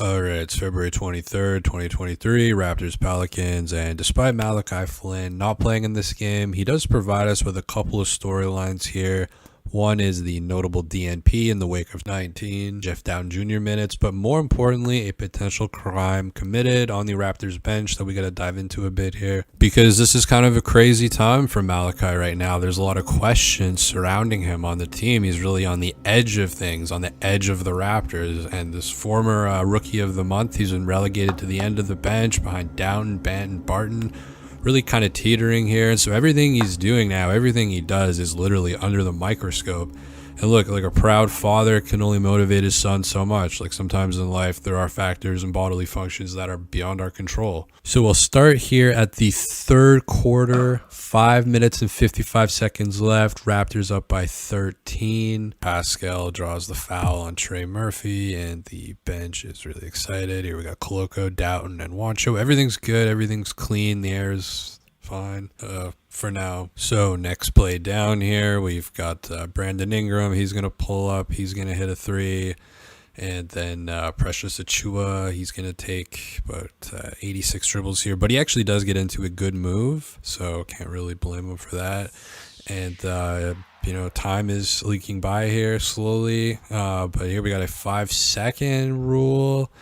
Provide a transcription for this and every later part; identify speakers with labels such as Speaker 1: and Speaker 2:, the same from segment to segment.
Speaker 1: All right, it's February 23rd, 2023, Raptors Pelicans, and despite Malachi Flynn not playing in this game, he does provide us with a couple of storylines here. One is the notable DNP in the wake of 19 Jeff Dowtin Jr. minutes, but more importantly, a potential crime committed on the Raptors bench that we got to dive into a bit here, because this is kind of a crazy time for Malachi right now. There's a lot of questions surrounding him on the team. He's really on the edge of things, on the edge of the Raptors, and this former rookie of the month, he's been relegated to the end of the bench behind Dowtin, Banton, Barton, really kind of teetering here. And so everything he's doing now, everything he does is literally under the microscope. And look, like a proud father can only motivate his son so much. Like sometimes in life, there are factors and bodily functions that are beyond our control. So we'll start here at the third quarter, 5 minutes and 55 seconds left. Raptors up by 13. Pascal draws the foul on Trey Murphy, and the bench is really excited. Here we got Koloko, Dowtin, and Wancho. Everything's good. Everything's clean. The air is fine for now. So next play down here, we've got Brandon Ingram. He's going to pull up. He's going to hit a three. And then Precious Achiuwa, he's going to take about 86 dribbles here. But he actually does get into a good move, so can't really blame him for that. And, time is leaking by here slowly. But here we got a 5-second rule.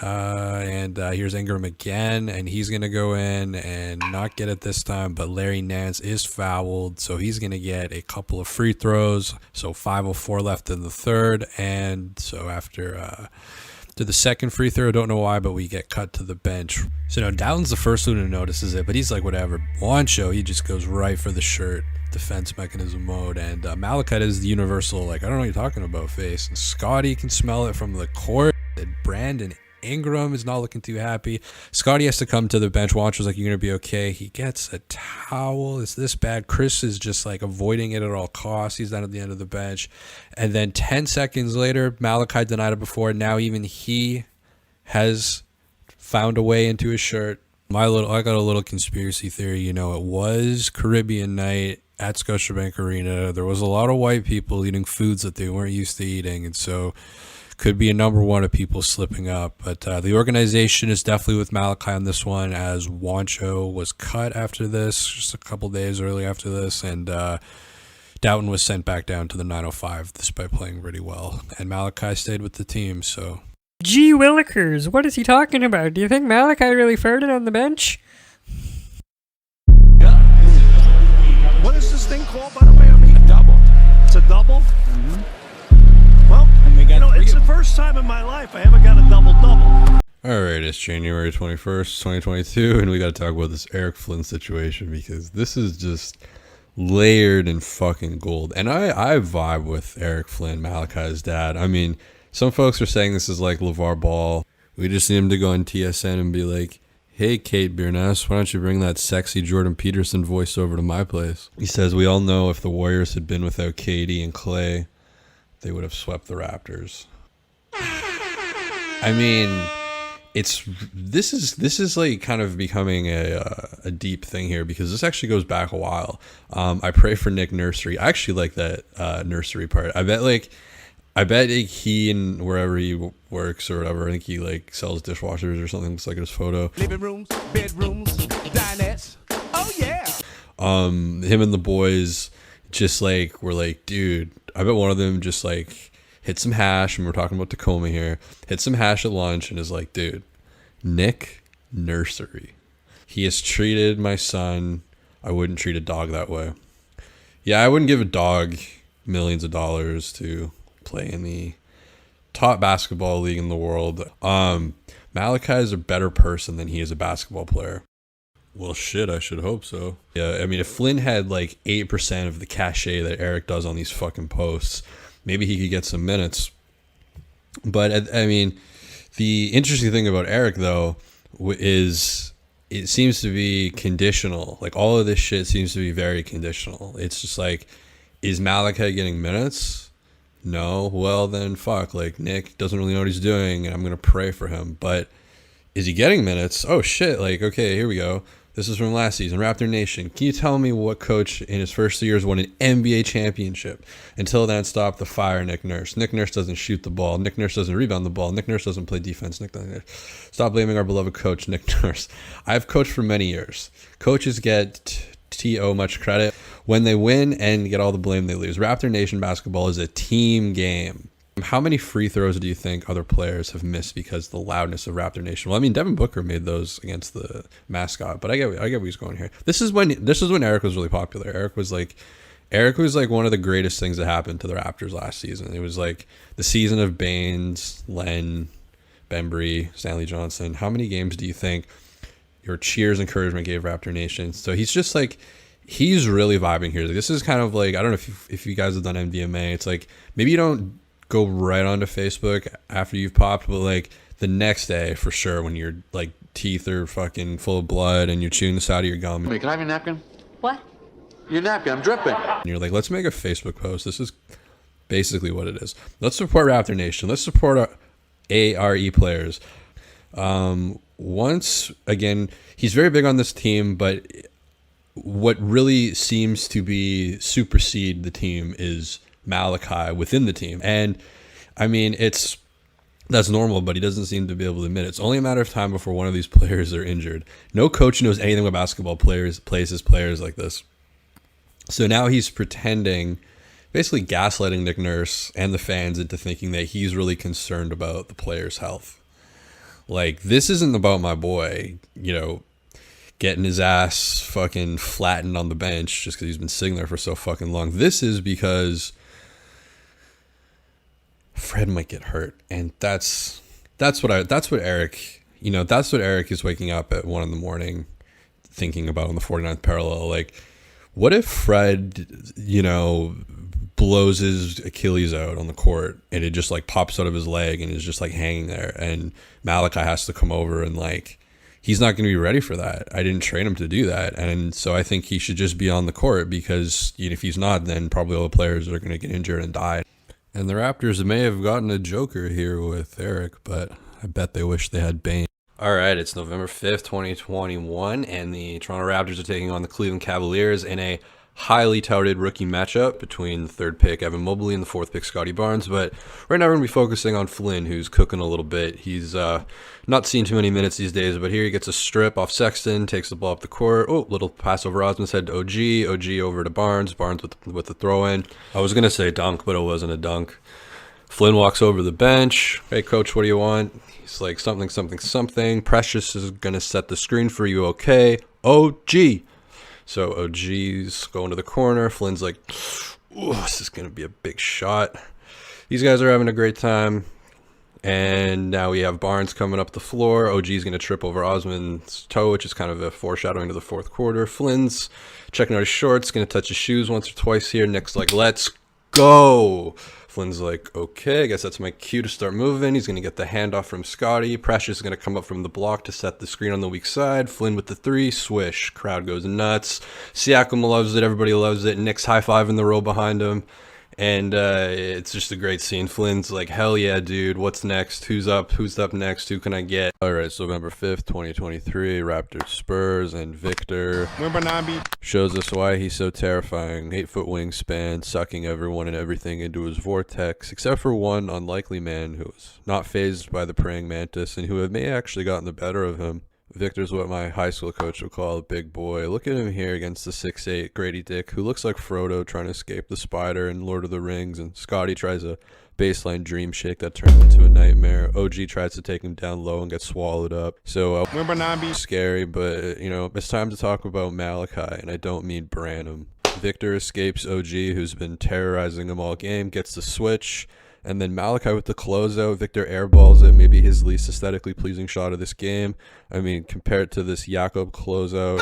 Speaker 1: And here's Ingram again, and he's going to go in and not get it this time, but Larry Nance is fouled, so he's going to get a couple of free throws. So 5:04 left in the third, and so after the second free throw, I don't know why, but we get cut to the bench. So now Dowtin's the first one who notices it, but he's like, whatever. Wancho, he just goes right for the shirt, defense mechanism mode, and Malachi is the universal, like, I don't know what you're talking about face. And Scottie can smell it from the court, and Brandon Ingram is not looking too happy. Scottie has to come to the bench. Wancho's like, you're going to be okay. He gets a towel. It's this bad. Chris is just like avoiding it at all costs. He's down at the end of the bench. And then 10 seconds later, Malachi denied it before. Now even he has found a way into his shirt. I got a little conspiracy theory. It was Caribbean night at Scotiabank Arena. There was a lot of white people eating foods that they weren't used to eating. And so could be a number one of people slipping up, but the organization is definitely with Malachi on this one, as Wancho was cut after this, just a couple days early after this, and Dowtin was sent back down to the 905 despite playing pretty well, and Malachi stayed with the team. So,
Speaker 2: Gee Willikers, what is he talking about? Do you think Malachi really farted on the bench?
Speaker 3: Yeah. What is this thing called, by the way? A double. It's a double? Mm-hmm. Well, it's the first time in my life I haven't got a double-double.
Speaker 1: All right, it's January 21st, 2022, and we got to talk about this Eric Flynn situation, because this is just layered in fucking gold. And I vibe with Eric Flynn, Malachi's dad. I mean, some folks are saying this is like LeVar Ball. We just need him to go on TSN and be like, hey, Kate Bearness, why don't you bring that sexy Jordan Peterson voice over to my place? He says, we all know if the Warriors had been without KD and Clay, they would have swept the Raptors. I mean, this is like kind of becoming a deep thing here, because this actually goes back a while. I pray for Nick Nursery. I actually like that nursery part. I bet he and wherever he works or whatever, I think he like sells dishwashers or something. Looks like his photo.
Speaker 3: Living rooms, bedrooms, dinettes. Oh yeah.
Speaker 1: Him and the boys just like were like, dude, I bet one of them just like hit some hash, and we're talking about Tacoma here, hit some hash at lunch and is like, dude, Nick Nursery, he has treated my son. I wouldn't treat a dog that way. Yeah, I wouldn't give a dog millions of dollars to play in the top basketball league in the world. Malachi is a better person than he is a basketball player. Well, shit, I should hope so. Yeah, I mean, if Flynn had like 8% of the cachet that Eric does on these fucking posts, maybe he could get some minutes. But, I mean, the interesting thing about Eric, though, is it seems to be conditional. Like, all of this shit seems to be very conditional. It's just like, is Malachi getting minutes? No. Well, then fuck. Like, Nick doesn't really know what he's doing, and I'm going to pray for him. But is he getting minutes? Oh, shit. Like, okay, here we go. This is from last season. Raptor Nation, can you tell me what coach in his first 2 years won an NBA championship? Until then, stop the fire, Nick Nurse. Nick Nurse doesn't shoot the ball. Nick Nurse doesn't rebound the ball. Nick Nurse doesn't play defense. Stop blaming our beloved coach, Nick Nurse. I've coached for many years. Coaches get TO much credit. When they win and get all the blame, they lose. Raptor Nation basketball is a team game. How many free throws do you think other players have missed because of the loudness of Raptor Nation? Well, I mean, Devin Booker made those against the mascot, but I get where he's going here. This is when Eric was really popular. Eric was like one of the greatest things that happened to the Raptors last season. It was like the season of Baines, Len, Bembry, Stanley Johnson. How many games do you think your cheers encouragement gave Raptor Nation? So he's just like, he's really vibing here. This is kind of like, I don't know if you guys have done MDMA. It's like, maybe you don't go right onto Facebook after you've popped, but like the next day for sure, when your like teeth are fucking full of blood and you're chewing this out of your gum.
Speaker 4: Can I have your napkin?
Speaker 5: What?
Speaker 4: Your napkin, I'm dripping.
Speaker 1: And you're like, let's make a Facebook post. This is basically what it is. Let's support Raptor Nation. Let's support our ARE players. Once again, he's very big on this team, but what really seems to be supersede the team is Malachi within the team. And I mean, that's normal, but he doesn't seem to be able to admit it. It's only a matter of time before one of these players are injured. No coach knows anything about basketball plays his players like this. So now he's pretending, basically gaslighting Nick Nurse and the fans into thinking that he's really concerned about the player's health. Like, this isn't about my boy, getting his ass fucking flattened on the bench just because he's been sitting there for so fucking long. This is because Fred might get hurt, and that's what Eric is waking up at 1 a.m. thinking about on the 49th parallel. Like, what if Fred, blows his Achilles out on the court and it just like pops out of his leg and is just like hanging there, and Malachi has to come over and like, he's not going to be ready for that. I didn't train him to do that. And so I think he should just be on the court, because if he's not, then probably all the players are going to get injured and die. And the Raptors may have gotten a joker here with Eric, but I bet they wish they had Bane. All right, it's November 5th, 2021, and the Toronto Raptors are taking on the Cleveland Cavaliers in a highly touted rookie matchup between the third pick, Evan Mobley, and the fourth pick, Scottie Barnes. But right now we're going to be focusing on Flynn, who's cooking a little bit. He's not seen too many minutes these days, but here he gets a strip off Sexton, takes the ball up the court. Oh, little pass over Osman's head to OG. OG over to Barnes. Barnes with the throw-in. I was going to say dunk, but it wasn't a dunk. Flynn walks over the bench. Hey, coach, what do you want? He's like, something, something, something. Precious is going to set the screen for you, okay? OG. So OG's going to the corner. Flynn's like, ooh, this is going to be a big shot. These guys are having a great time. And now we have Barnes coming up the floor. OG's going to trip over Osman's toe, which is kind of a foreshadowing to the fourth quarter. Flynn's checking out his shorts, going to touch his shoes once or twice here. Nick's like, let's go. Flynn's like, okay, I guess that's my cue to start moving. He's going to get the handoff from Scottie. Precious is going to come up from the block to set the screen on the weak side. Flynn with the three, swish. Crowd goes nuts. Siakam loves it. Everybody loves it. Nick's high-fiving the row behind him. And it's just a great scene. Flynn's like, hell yeah, dude. What's next? Who's up? Who's up next? Who can I get? All right, so November 5th, 2023, Raptors Spurs, and Victor
Speaker 3: Wembanyama
Speaker 1: shows us why he's so terrifying. 8-foot wingspan, sucking everyone and everything into his vortex, except for one unlikely man who was not fazed by the praying mantis and who may actually gotten the better of him. Victor's what my high school coach would call a big boy. Look at him here against the 6'8" Grady Dick, who looks like Frodo trying to escape the spider in Lord of the Rings, and Scottie tries a baseline dream shake that turns into a nightmare. OG tries to take him down low and gets swallowed up. So scary, but it's time to talk about Malachi, and I don't mean Branham. Victor escapes OG, who's been terrorizing him all game, gets the switch, and then Malachi with the closeout. Victor airballs it, maybe his least aesthetically pleasing shot of this game. I mean, compared to this Jakob closeout.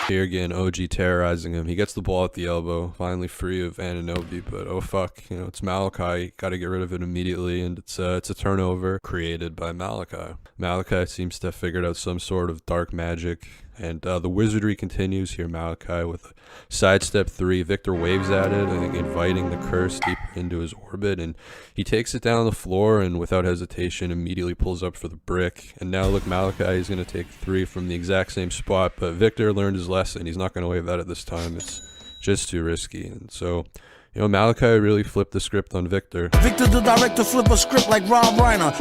Speaker 1: Here again, OG terrorizing him. He gets the ball at the elbow, finally free of Anunoby, but oh fuck, it's Malachi. Got to get rid of it immediately, and it's a turnover created by Malachi. Malachi seems to have figured out some sort of dark magic And the wizardry continues here. Malachi with a sidestep three. Victor waves at it, I think inviting the curse deeper into his orbit. And he takes it down the floor and without hesitation immediately pulls up for the brick. And now look, Malachi is going to take three from the exact same spot. But Victor learned his lesson. He's not going to wave at it this time. It's just too risky. And so, you know, Malachi really flipped the script on Victor.
Speaker 5: Victor the director flip a script like Rob Reiner.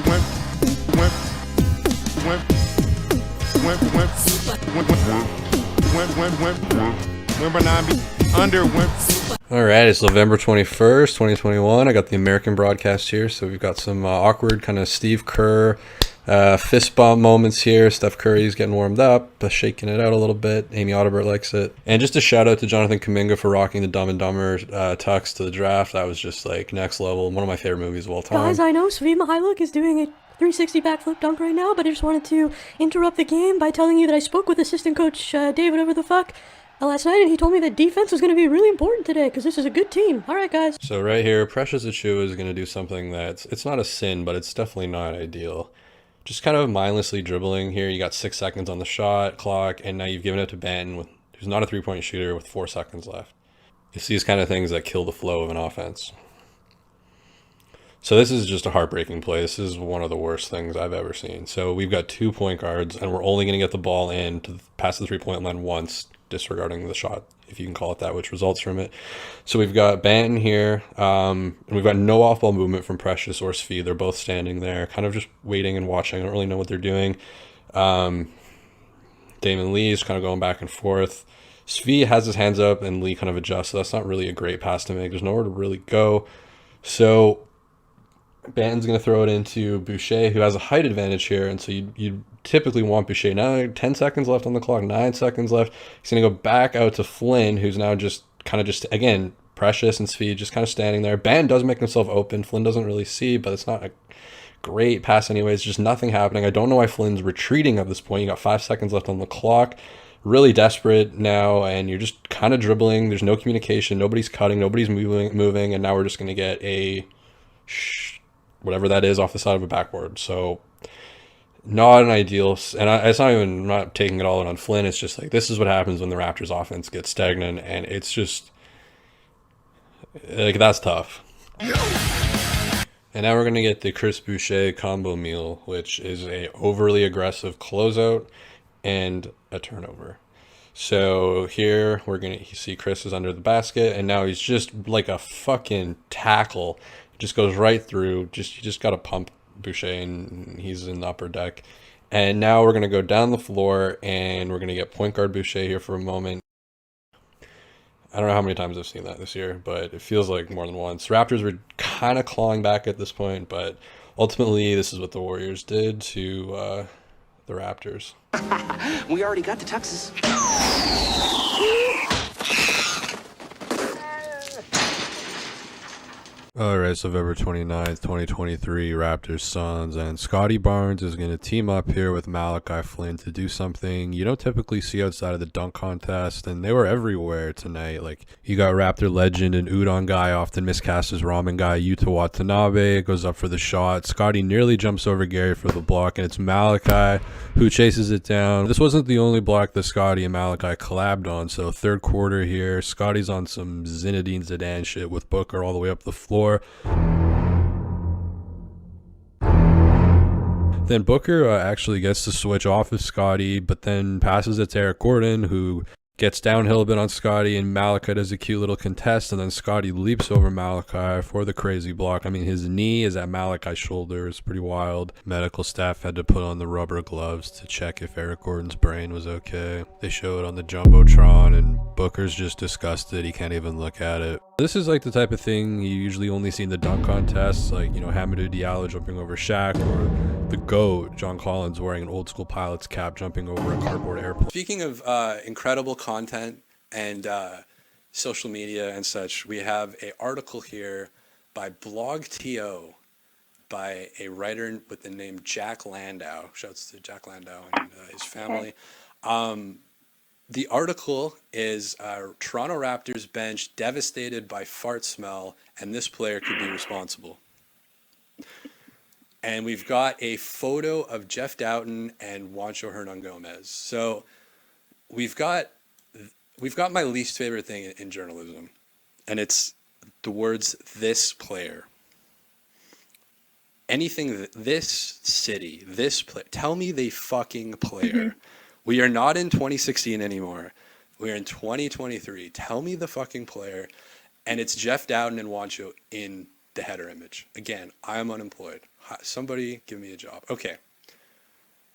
Speaker 1: Alright, it's November 21st, 2021. I got the American broadcast here, so we've got some awkward kind of Steve Kerr fist bump moments here. Steph Curry's getting warmed up, shaking it out a little bit. Amy Audibert likes it. And just a shout out to Jonathan Kuminga for rocking the Dumb and Dumber tux to the draft. That was just like next level. One of my favorite movies of all time.
Speaker 6: Guys, I know Svi Mihailuk is doing a 360 backflip dunk right now, but I just wanted to interrupt the game by telling you that I spoke with assistant coach David over the fuck last night, and he told me that defense was going to be really important today because this is a good team. All right, guys.
Speaker 1: So right here, Precious Achiuwa is going to do something that's, it's not a sin, but it's definitely not ideal. Just kind of mindlessly dribbling here. You got 6 seconds on the shot clock, and now you've given it to Ben, who's not a three-point shooter, with 4 seconds left. It's these kind of things that kill the flow of an offense. So this is just a heartbreaking play. This is one of the worst things I've ever seen. So we've got 2 point guards, and we're only going to get the ball in to pass the three-point line once, disregarding the shot, if you can call it that, which results from it. So we've got Banton here, and we've got no off-ball movement from Precious or Svi. They're both standing there, kind of just waiting and watching. I don't really know what they're doing. Damon Lee's kind of going back and forth. Svi has his hands up, and Lee kind of adjusts, so that's not really a great pass to make. There's nowhere to really go. So Banton's going to throw it into Boucher, who has a height advantage here, and so you typically want Boucher. Now 10 seconds left on the clock, 9 seconds left. He's going to go back out to Flynn, who's now just again, Precious and Svi just kind of standing there. Banton does make himself open. Flynn doesn't really see, but it's not a great pass anyways. Just nothing happening. I don't know why Flynn's retreating at this point. You got 5 seconds left on the clock. Really desperate now, and you're just kind of dribbling. There's no communication. Nobody's cutting. Nobody's moving, and now we're just going to get a whatever that is off the side of a backboard. So not an ideal, and it's not even, I'm not taking it all in on Flynn. It's just like, this is what happens when the Raptors offense gets stagnant, and it's just like, that's tough. And now we're going to get the Chris Boucher combo meal, which is a overly aggressive closeout and a turnover. So here we're going to see Chris is under the basket, and now he's just like a fucking tackle. Just goes right through. You just got to pump Boucher, and he's in the upper deck. And now we're going to go down the floor, and we're going to get point guard Boucher here for a moment. I don't know how many times I've seen that this year, but it feels like more than once. Raptors were kind of clawing back at this point, but ultimately this is what the Warriors did to the Raptors.
Speaker 7: We already got the tuxes.
Speaker 1: Alright, so November 29th, 2023, Raptors Suns, and Scottie Barnes is going to team up here with Malachi Flynn to do something you don't typically see outside of the dunk contest, and they were everywhere tonight. Like, you got Raptor legend and udon guy, often miscast as ramen guy, Yuta Watanabe goes up for the shot. Scottie nearly jumps over Gary for the block, and it's Malachi who chases it down. This wasn't the only block that Scottie and Malachi collabed on, so third quarter here, Scottie's on some Zinedine Zidane shit with Booker all the way up the floor. Then Booker actually gets to switch off of Scottie, but then passes it to Eric Gordon, who gets downhill a bit on Scottie, and Malachi does a cute little contest, and then Scottie leaps over Malachi for the crazy block. I mean, his knee is at Malachi's shoulder. It's pretty wild. Medical staff had to put on the rubber gloves to check if Eric Gordon's brain was okay. They show it on the Jumbotron, and Booker's just disgusted. He can't even look at it. This is like the type of thing you usually only see in the dunk contests, like, you know, Hamidou Diallo jumping over Shaq, or the GOAT, John Collins, wearing an old school pilot's cap jumping over a cardboard airplane. Speaking of incredible content and social media and such, we have an article here by blogTO by a writer with the name Jack Landau. Shouts to Jack Landau and his family. The article is Toronto Raptors bench devastated by fart smell, and this player could be responsible. And we've got a photo of Jeff Doughton and Juancho Hernan Gomez. So we've got my least favorite thing in journalism, and it's the words "this player." Anything this city, this play. Tell me the fucking player. We are not in 2016 anymore. We are in 2023. Tell me the fucking player. And it's Jeff Dowden and Wancho in the header image. Again, I am unemployed. Somebody give me a job. Okay.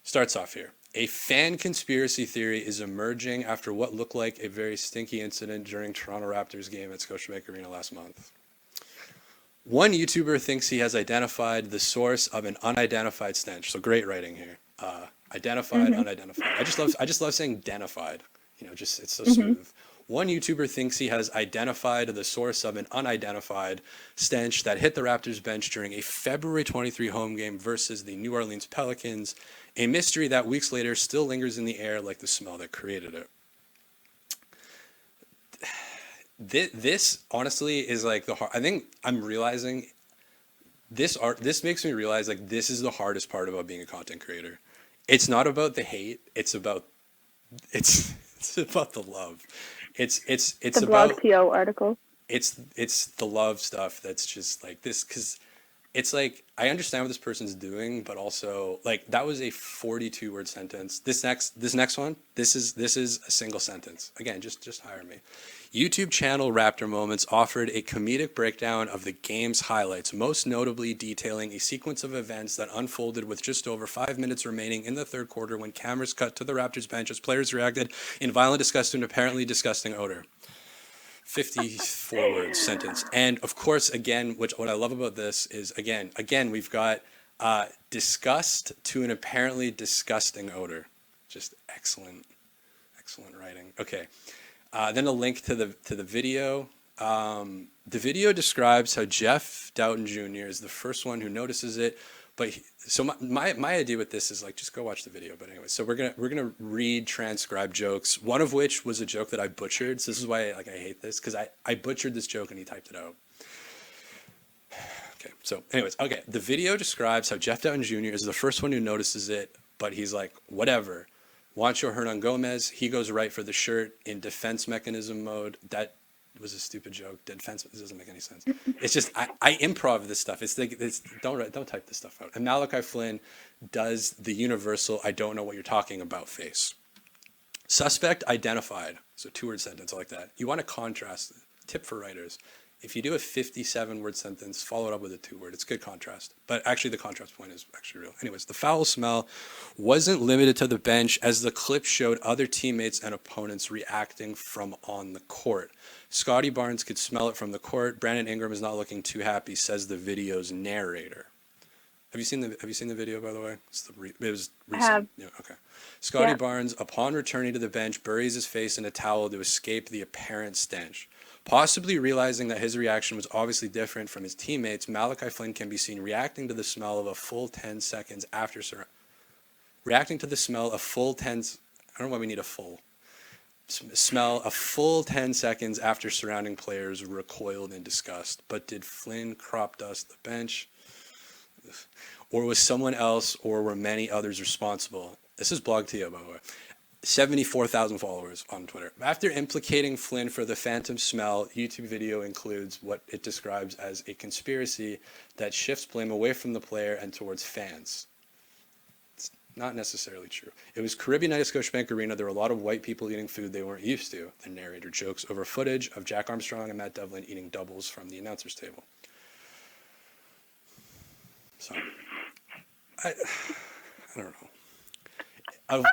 Speaker 1: Starts off here. A fan conspiracy theory is emerging after what looked like a very stinky incident during Toronto Raptors game at Scotiabank Arena last month. One YouTuber thinks he has identified the source of an unidentified stench. So great writing here. Identified, unidentified. I just love saying "identified." You know, just it's so smooth. One YouTuber thinks he has identified the source of an unidentified stench that hit the Raptors bench during a February 23 home game versus the New Orleans Pelicans, a mystery that weeks later still lingers in the air like the smell that created it. This honestly is like I think I'm realizing this makes me realize like this is the hardest part about being a content creator. It's not about the hate, it's about the love. It's
Speaker 8: The
Speaker 1: about
Speaker 8: blogTO article.
Speaker 1: it's the love stuff that's just like this, because it's like I understand what this person's doing, but also like that was a 42 word sentence. This next one, this is a single sentence. Again, just hire me. YouTube channel Raptor Moments offered a comedic breakdown of the game's highlights, most notably detailing a sequence of events that unfolded with just over 5 minutes remaining in the third quarter when cameras cut to the Raptors bench as players reacted in violent disgust to an apparently disgusting odor. 54 words sentence. And of course, again, what I love about this is again we've got disgust to an apparently disgusting odor. Just excellent writing. Okay. Then a link to the video. The video describes how Jeff Dowden Jr. is the first one who notices it. But my idea with this is like just go watch the video. But anyway, so we're gonna read transcribed jokes. One of which was a joke that I butchered. So this is why I hate this, because I butchered this joke and he typed it out. Okay. So anyways, okay. The video describes how Jeff Dowden Jr. is the first one who notices it, but he's like whatever. Juancho Hernan Gomez, he goes right for the shirt in defense mechanism mode. That was a stupid joke. Defense, this doesn't make any sense. It's just I improv this stuff. It's like don't type this stuff out. And Malachi Flynn does the universal "I don't know what you're talking about" face. Suspect identified. So 2-word sentence. I like that. You want to contrast. Tip for writers. If you do a 57-word sentence, follow it up with a 2-word. It's good contrast. But actually, the contrast point is actually real. Anyways, the foul smell wasn't limited to the bench, as the clip showed other teammates and opponents reacting from on the court. Scottie Barnes could smell it from the court. Brandon Ingram is not looking too happy, says the video's narrator. Have you seen the video, by the way? It was recent.
Speaker 8: I have.
Speaker 1: Yeah, okay. Scottie Barnes, upon returning to the bench, buries his face in a towel to escape the apparent stench. Possibly realizing that his reaction was obviously different from his teammates, Malachi Flynn can be seen reacting to the smell of a full 10 seconds after reacting to the smell a full 10. I don't know why we need a full. Smell a full 10 seconds after surrounding players recoiled in disgust. But did Flynn crop dust the bench? Or was someone else, or were many others responsible? This is blogTO, by the way. 74,000 followers on Twitter. After implicating Flynn for the phantom smell, YouTube video includes what it describes as a conspiracy that shifts blame away from the player and towards fans. It's not necessarily true. It was Caribbean night at Scotiabank Arena. There were a lot of white people eating food they weren't used to. The narrator jokes over footage of Jack Armstrong and Matt Devlin eating doubles from the announcer's table. So, I don't know.